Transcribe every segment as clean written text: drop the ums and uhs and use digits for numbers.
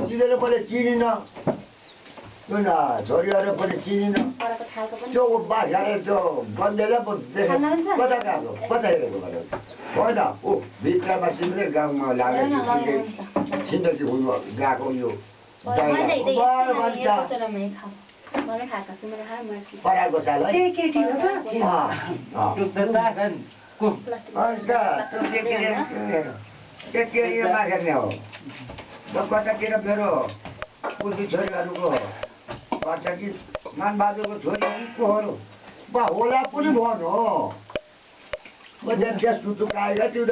चिनेर पनि चिनिन छोरीहरू पनि चिनिन त्यो बाख्याले त्यो बन्देले कता गएको कता हेरेको होइन ऊ भित्रमा तिम्रै गाउँमा लागेको छिन्दगी हुनु गएको यो पराको साल के मार्ने हो कतातिर मेरो पुर्खी छोरीहरूको पर्छ कि मानबहादुरको छोरी कोहरू बा होला पनि भन्नु हो त्यस सुतुक आएर त्यो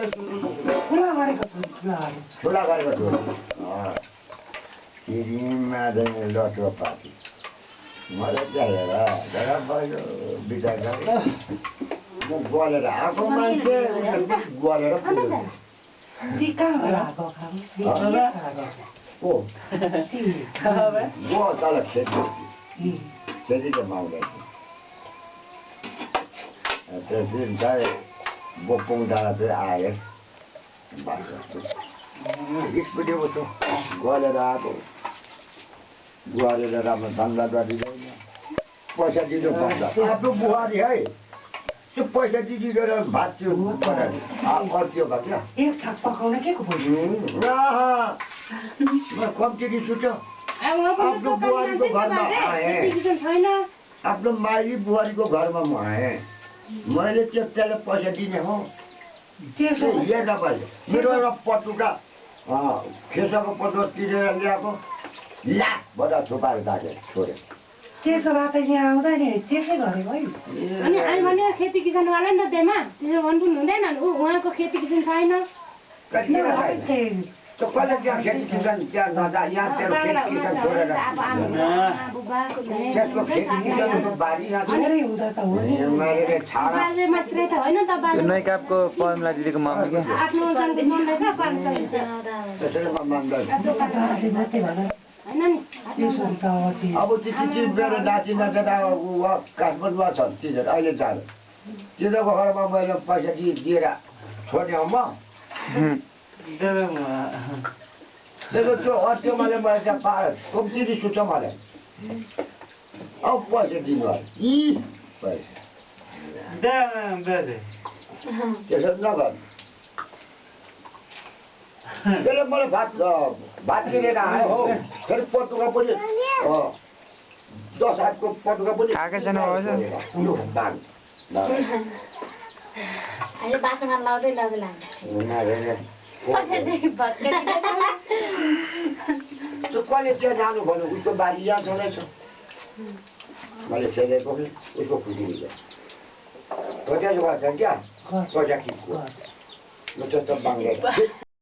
ठुला गरेको छोरी किरिममा लटो पार्टी मलाई चाहिँ हेर भयो विचार गरेर म गलेर आएको मान्छे गलेर तल खेती त माउँदैछ त्यस दिन चाहिँ बोपुङ डाँडा चाहिँ आयो स्कुटी उठ्यो गलेर आएको गरेर राम्रो धन्दा गरिँदैन पैसा दिनु पर्छ आफ्नो बुहारी है त्यो पैसा दिदिएर भात त्यो अर्थ्यो भयो क्या एक थाक पकाउन के को पैसा कम्ती रिस उठ्यो आफ्नो बुहारीको घरमा आएँ आफ्नो माइली बुहारीको घरमा म आएँ मैले त्यसलाई पैसा दिने हो त्यसो हेर्न पाइयो मेरो एउटा पटुका खेसाको पटुका तिरेर ल्याएको लाखबाट थुपाएर राखेँ छोडेँ त्यसो भए त यहाँ आउँदा नि त्यसै गरेको है अनि अहिले भने खेती किसानवाला नि त त्यहाँ त्यसो भन्नु हुँदैन उहाँको खेती किसान छैन तो कहिले त्यहाँ खेती किसान त्यहाँ नजा यहाँ खेती किसान छोडेर त्यसको खेती किसानको बारी हुँदा त हो नि मात्रै त होइन त नैकापको पद्मला दिदीको मम्मी के आफ्नो त्यसरी म मान्दैन अब त्यो मेरो नाति नजाँदा काठमाडौँमा छ तिनीहरू अहिले जानु तिनीहरूको घरमा मैले पैसा दिएर छोड्ने हो म त्यो अर्थ्यो मैले त्यहाँ पाएर कम्ती रिस उठ्छ मलाई अब पैसा दिनु त्यसरी नगर्नु त्यसले मलाई भात किनेर आयो हो फेरि पटुका पनि 10 हातको पटुका पनि त्यो कहिले त्यहाँ जानु भन्यो उसको बारी यहाँ छँदैछ मैले खेलेको उसको खुसी हुन्छ खोज्या गर्छ क्या खोज्या खिच्को म त्यस्तो बाङ्गै